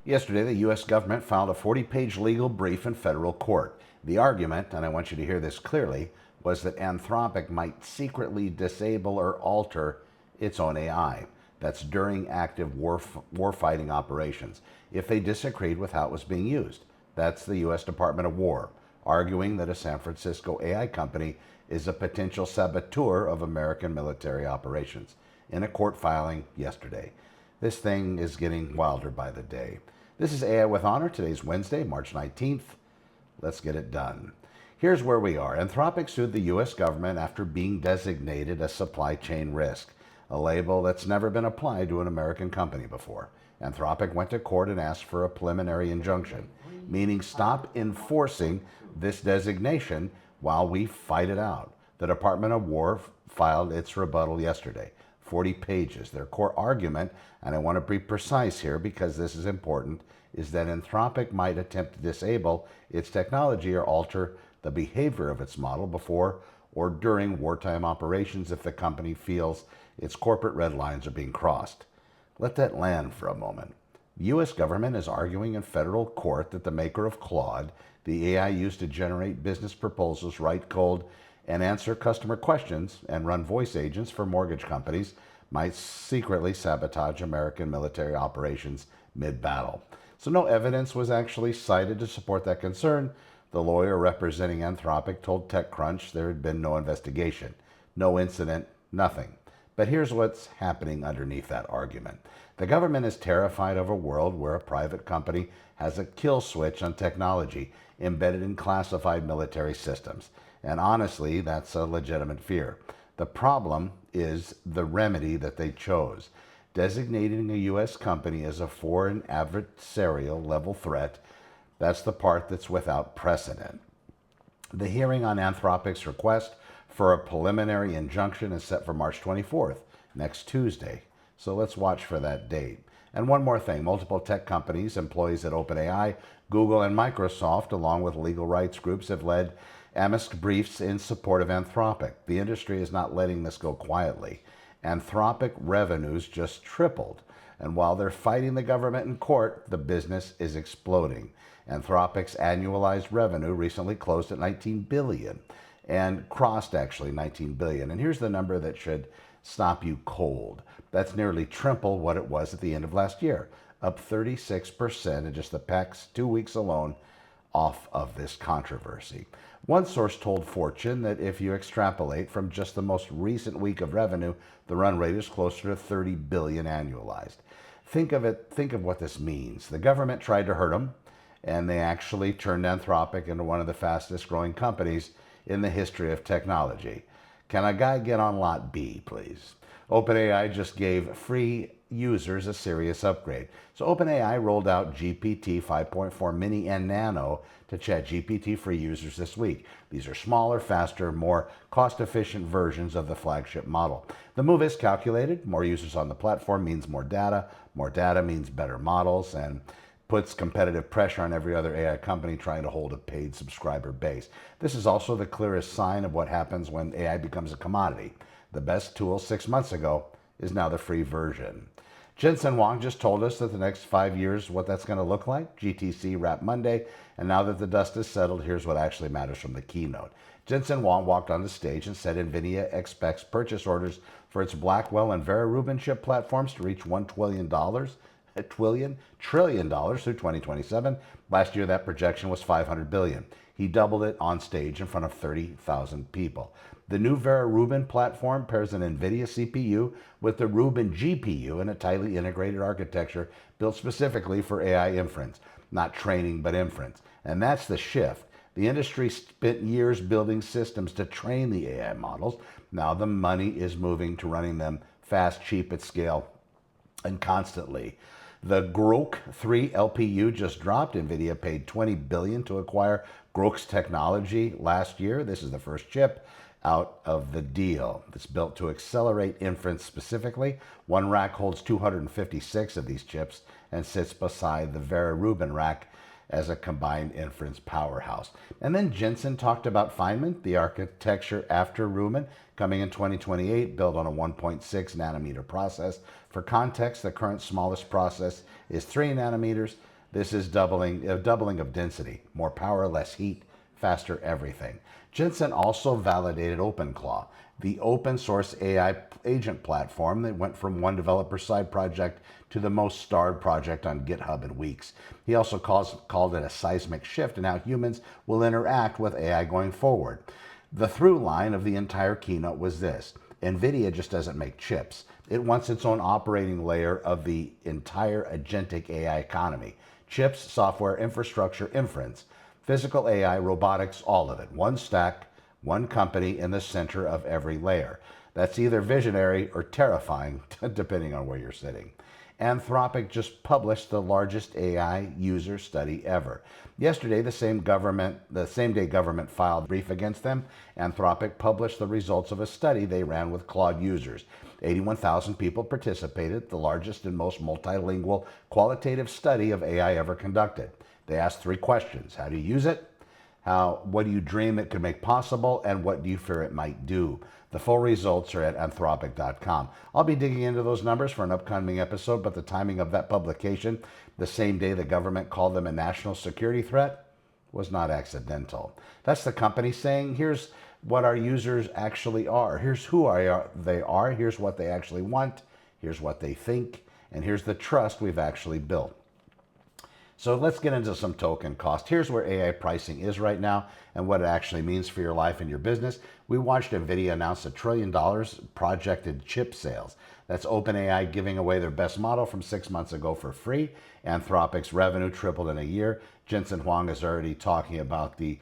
Yesterday, the U.S. government filed a 40-page legal brief in federal court. The argument, and I want you to hear this clearly, was that Anthropic might secretly disable or alter its own AI. That's during active warfighting operations, if they disagreed with how it was being used. That's the U.S. Department of War, arguing that a San Francisco AI company is a potential saboteur of American military operations, in a court filing yesterday. This thing is getting wilder by the day. This is AI with Honor. Today's Wednesday, March 19th. Let's get it done. Here's where we are. Anthropic sued the U.S. government after being designated a supply chain risk, a label that's never been applied to an American company before. Anthropic went to court and asked for a preliminary injunction, meaning stop enforcing this designation while we fight it out. The Department of War filed its rebuttal yesterday. 40 pages. Their core argument, and I want to be precise here because this is important, is that Anthropic might attempt to disable its technology or alter the behavior of its model before or during wartime operations if the company feels its corporate red lines are being crossed. Let that land for a moment. The U.S. government is arguing in federal court that the maker of Claude, the AI used to generate business proposals, write code, and answer customer questions and run voice agents for mortgage companies, might secretly sabotage American military operations mid-battle. So no evidence was actually cited to support that concern. The lawyer representing Anthropic told TechCrunch there had been no investigation, no incident, nothing. But here's what's happening underneath that argument. The government is terrified of a world where a private company has a kill switch on technology embedded in classified military systems. And honestly, that's a legitimate fear. The problem is the remedy that they chose. Designating a U.S. company as a foreign adversarial level threat, that's the part that's without precedent. The hearing on Anthropic's request for a preliminary injunction is set for March 24th, next Tuesday. So let's watch for that date. And one more thing, multiple tech companies, employees at OpenAI, Google, and Microsoft, along with legal rights groups, have led amicus briefs in support of Anthropic. The industry is not letting this go quietly. Anthropic revenues just tripled. And while they're fighting the government in court, the business is exploding. Anthropic's annualized revenue recently closed at $19 billion and crossed actually $19 billion. And here's the number that should stop you cold. That's nearly triple what it was at the end of last year, up 36% in just the past 2 weeks alone off of this controversy. One source told Fortune that if you extrapolate from just the most recent week of revenue, the run rate is closer to 30 billion annualized. Think of what this means. The government tried to hurt them, and they actually turned Anthropic into one of the fastest growing companies in the history of technology. Can a guy get on lot B, please? OpenAI just gave free users a serious upgrade. So OpenAI rolled out GPT-5.4 Mini and Nano to ChatGPT free users this week. These are smaller, faster, more cost-efficient versions of the flagship model. The move is calculated. More users on the platform means more data. More data means better models, and puts competitive pressure on every other AI company trying to hold a paid subscriber base. This is also the clearest sign of what happens when AI becomes a commodity. The best tool 6 months ago is now the free version. Jensen Huang just told us that the next 5 years, what that's going to look like. GTC wrapped Monday, and now that the dust is settled, here's what actually matters from the keynote. Jensen Huang walked on the stage and said NVIDIA expects purchase orders for its Blackwell and Vera Rubin chip platforms to reach $1 trillion through 2027. Last year, that projection was $500 billion. He doubled it on stage in front of 30,000 people. The new Vera Rubin platform pairs an NVIDIA CPU with the Rubin GPU in a tightly integrated architecture built specifically for AI inference, not training, but inference. And that's the shift. The industry spent years building systems to train the AI models. Now the money is moving to running them fast, cheap, at scale, and constantly. The Grok 3 LPU just dropped. NVIDIA paid $20 billion to acquire Grok's technology last year. This is the first chip out of the deal. It's built to accelerate inference specifically. One rack holds 256 of these chips and sits beside the Vera Rubin rack as a combined inference powerhouse. And then Jensen talked about Feynman, the architecture after Rubin, coming in 2028, built on a 1.6 nanometer process. For context, the current smallest process is 3 nanometers. This is doubling of density, more power, less heat, faster everything. Jensen also validated OpenClaw, the open source AI agent platform that went from one developer side project to the most starred project on GitHub in weeks. He also called it a seismic shift in how humans will interact with AI going forward. The through line of the entire keynote was this: NVIDIA just doesn't make chips. It wants its own operating layer of the entire agentic AI economy. Chips, software, infrastructure, inference, physical AI, robotics, all of it. One stack, one company in the center of every layer. That's either visionary or terrifying, depending on where you're sitting. Anthropic just published the largest AI user study ever. Yesterday, the same day government filed a brief against them, Anthropic published the results of a study they ran with Claude users. 81,000 people participated, the largest and most multilingual qualitative study of AI ever conducted. They asked 3 questions. How do you use it? What do you dream it could make possible? And what do you fear it might do? The full results are at anthropic.com. I'll be digging into those numbers for an upcoming episode, but the timing of that publication, the same day the government called them a national security threat, was not accidental. That's the company saying, here's what our users actually are. Here's who they are. Here's what they actually want. Here's what they think. And here's the trust we've actually built. So let's get into some token cost. Here's where AI pricing is right now and what it actually means for your life and your business. We watched NVIDIA announce $1 trillion projected chip sales. That's OpenAI giving away their best model from 6 months ago for free. Anthropic's revenue tripled in a year. Jensen Huang is already talking about the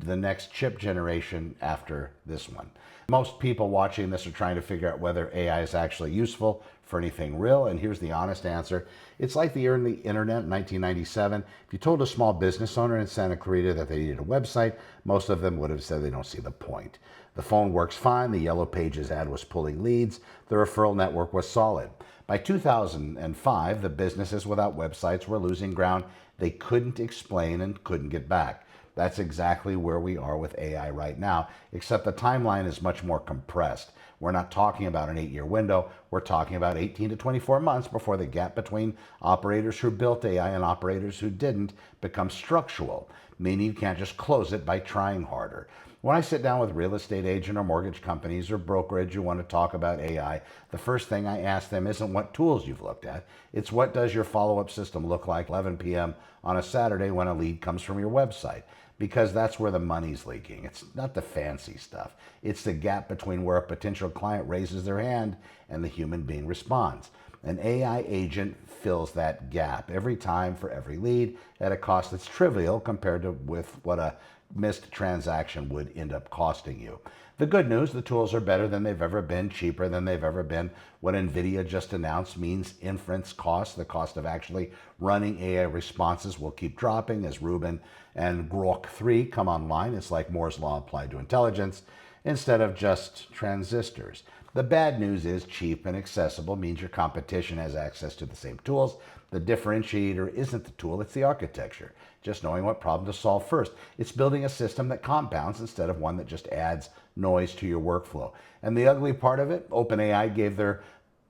next chip generation after this one. Most people watching this are trying to figure out whether AI is actually useful for anything real, and here's the honest answer. It's like the early internet in 1997. If you told a small business owner in Santa Clarita that they needed a website, most of them would have said they don't see the point. The phone works fine, the Yellow Pages ad was pulling leads, the referral network was solid. By 2005, the businesses without websites were losing ground they couldn't explain and couldn't get back. That's exactly where we are with AI right now, except the timeline is much more compressed. We're not talking about an 8-year window. We're talking about 18 to 24 months before the gap between operators who built AI and operators who didn't becomes structural, meaning you can't just close it by trying harder. When I sit down with real estate agent or mortgage companies or brokerage who want to talk about AI, the first thing I ask them isn't what tools you've looked at. It's what does your follow-up system look like 11 p.m. on a Saturday when a lead comes from your website? Because that's where the money's leaking. It's not the fancy stuff. It's the gap between where a potential client raises their hand and the human being responds. An AI agent fills that gap every time for every lead at a cost that's trivial compared to with what a missed transaction would end up costing you. The good news, the tools are better than they've ever been, cheaper than they've ever been. What NVIDIA just announced means inference costs, the cost of actually running AI responses, will keep dropping as Rubin and Grok 3 come online. It's like Moore's Law applied to intelligence instead of just transistors. The bad news is cheap and accessible means your competition has access to the same tools. The differentiator isn't the tool, it's the architecture. Just knowing what problem to solve first. It's building a system that compounds instead of one that just adds noise to your workflow. And the ugly part of it, OpenAI gave their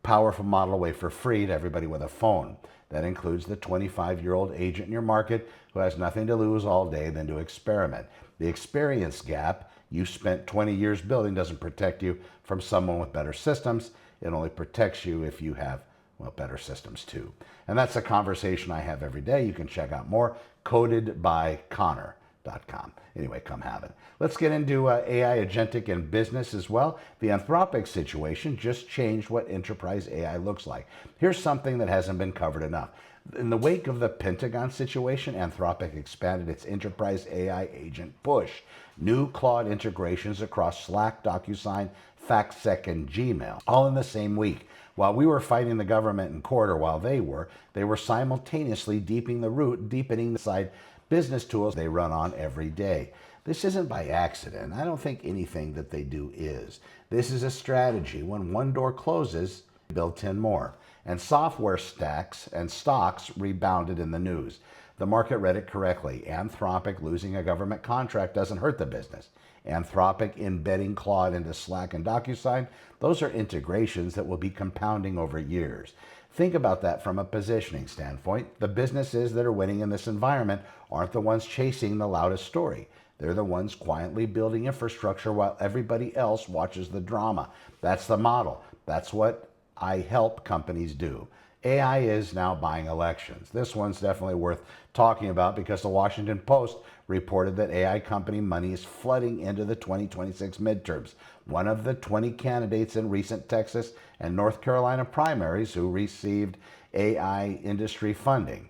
powerful model away for free to everybody with a phone. That includes the 25-year-old agent in your market who has nothing to lose all day than to experiment. The experience gap you spent 20 years building doesn't protect you from someone with better systems. It only protects you if you have, well, better systems too. And that's a conversation I have every day. You can check out more, codedbyconnor.com. Anyway, come have it. Let's get into AI agentic in business as well. The Anthropic situation just changed what enterprise AI looks like. Here's something that hasn't been covered enough. In the wake of the Pentagon situation, Anthropic expanded its enterprise AI agent push. New Claude integrations across Slack, DocuSign, FactSec, and Gmail, all in the same week. While we were fighting the government in court, or while they were simultaneously deepening the side business tools they run on every day. This isn't by accident. I don't think anything that they do is. This is a strategy. When one door closes, build 10 more. And software stacks and stocks rebounded in the news. The market read it correctly. Anthropic losing a government contract doesn't hurt the business. Anthropic embedding Claude into Slack and DocuSign, those are integrations that will be compounding over years. Think about that from a positioning standpoint. The businesses that are winning in this environment aren't the ones chasing the loudest story. They're the ones quietly building infrastructure while everybody else watches the drama. That's the model. That's what I help companies do. AI is now buying elections. This one's definitely worth talking about because the Washington Post reported that AI company money is flooding into the 2026 midterms. One of the 20 candidates in recent Texas and North Carolina primaries who received AI industry funding.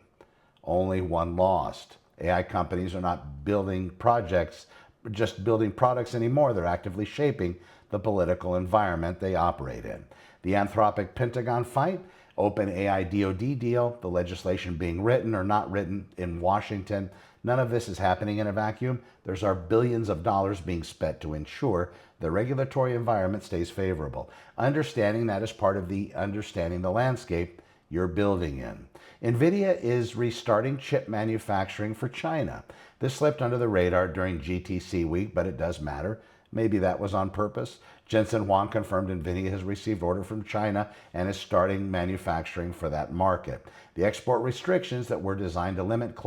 Only one lost. AI companies are not building projects, just building products anymore. They're actively shaping the political environment they operate in. The Anthropic Pentagon fight, OpenAI DoD deal, the legislation being written or not written in Washington. None of this is happening in a vacuum. There's our billions of dollars being spent to ensure the regulatory environment stays favorable. Understanding that is part of the understanding the landscape you're building in. NVIDIA is restarting chip manufacturing for China. This slipped under the radar during GTC week, but it does matter. Maybe that was on purpose. Jensen Huang confirmed NVIDIA has received order from China and is starting manufacturing for that market. The export restrictions that were designed to limit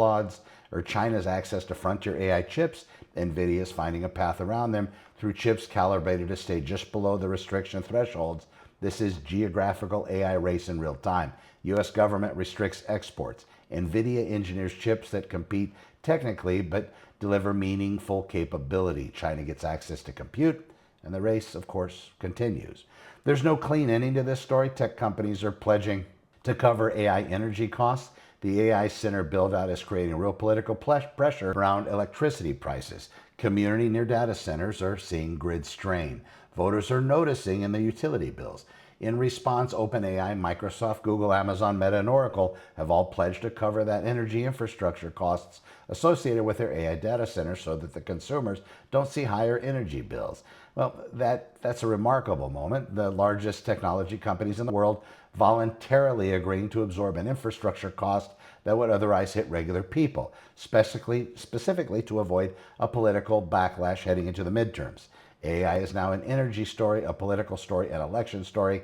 China's access to frontier AI chips, NVIDIA is finding a path around them through chips calibrated to stay just below the restriction thresholds. This is geographical AI race in real time. U.S. government restricts exports. NVIDIA engineers chips that compete technically but deliver meaningful capability. China gets access to compute, and the race, of course, continues. There's no clean ending to this story. Tech companies are pledging to cover AI energy costs. The AI center build-out is creating real political pressure around electricity prices. Community near data centers are seeing grid strain. Voters are noticing in the utility bills. In response, OpenAI, Microsoft, Google, Amazon, Meta, and Oracle have all pledged to cover that energy infrastructure costs associated with their AI data centers so that the consumers don't see higher energy bills. Well, that's a remarkable moment. The largest technology companies in the world voluntarily agreeing to absorb an infrastructure cost that would otherwise hit regular people, specifically to avoid a political backlash heading into the midterms. AI is now an energy story, a political story, an election story,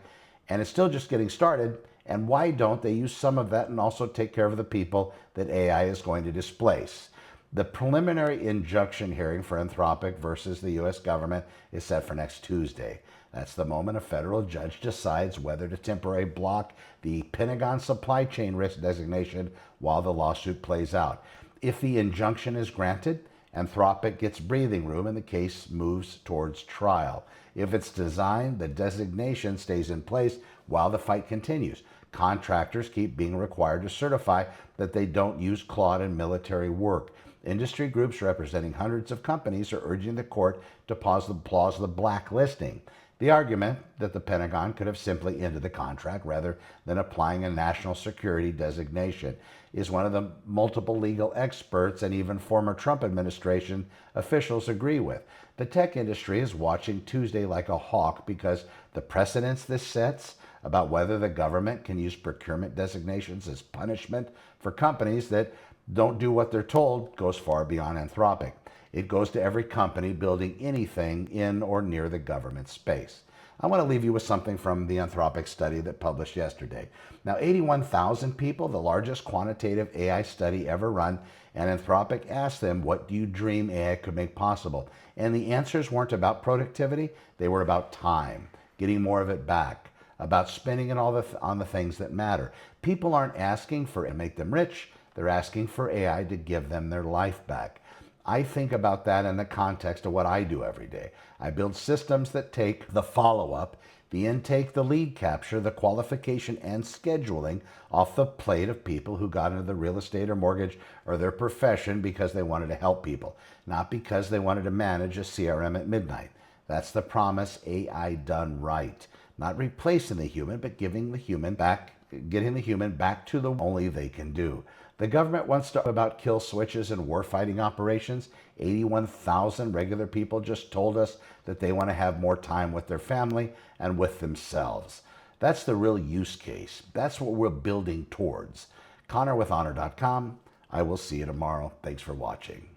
and it's still just getting started. And why don't they use some of that and also take care of the people that AI is going to displace? The preliminary injunction hearing for Anthropic versus the U.S. government is set for next Tuesday. That's the moment a federal judge decides whether to temporarily block the Pentagon supply chain risk designation while the lawsuit plays out. If the injunction is granted, Anthropic gets breathing room and the case moves towards trial. If it's designed, the designation stays in place while the fight continues. Contractors keep being required to certify that they don't use Claude in military work. Industry groups representing hundreds of companies are urging the court to pause the blacklisting. The argument that the Pentagon could have simply ended the contract rather than applying a national security designation is one of the multiple legal experts and even former Trump administration officials agree with. The tech industry is watching Tuesday like a hawk because the precedents this sets about whether the government can use procurement designations as punishment for companies that don't do what they're told goes far beyond Anthropic. It goes to every company building anything in or near the government space. I want to leave you with something from the Anthropic study that published yesterday. Now, 81,000 people, the largest quantitative AI study ever run, and Anthropic asked them, what do you dream AI could make possible? And the answers weren't about productivity, they were about time, getting more of it back, about spending it on the things that matter. People aren't asking for it to make them rich, they're asking for AI to give them their life back. I think about that in the context of what I do every day. I build systems that take the follow-up, the intake, the lead capture, the qualification, and scheduling off the plate of people who got into the real estate or mortgage or their profession because they wanted to help people, not because they wanted to manage a CRM at midnight. That's the promise AI done right. Not replacing the human, but getting the human back to the only they can do. The government wants to know about kill switches and warfighting operations. 81,000 regular people just told us that they want to have more time with their family and with themselves. That's the real use case. That's what we're building towards. ConnorWithHonor.com. I will see you tomorrow. Thanks for watching.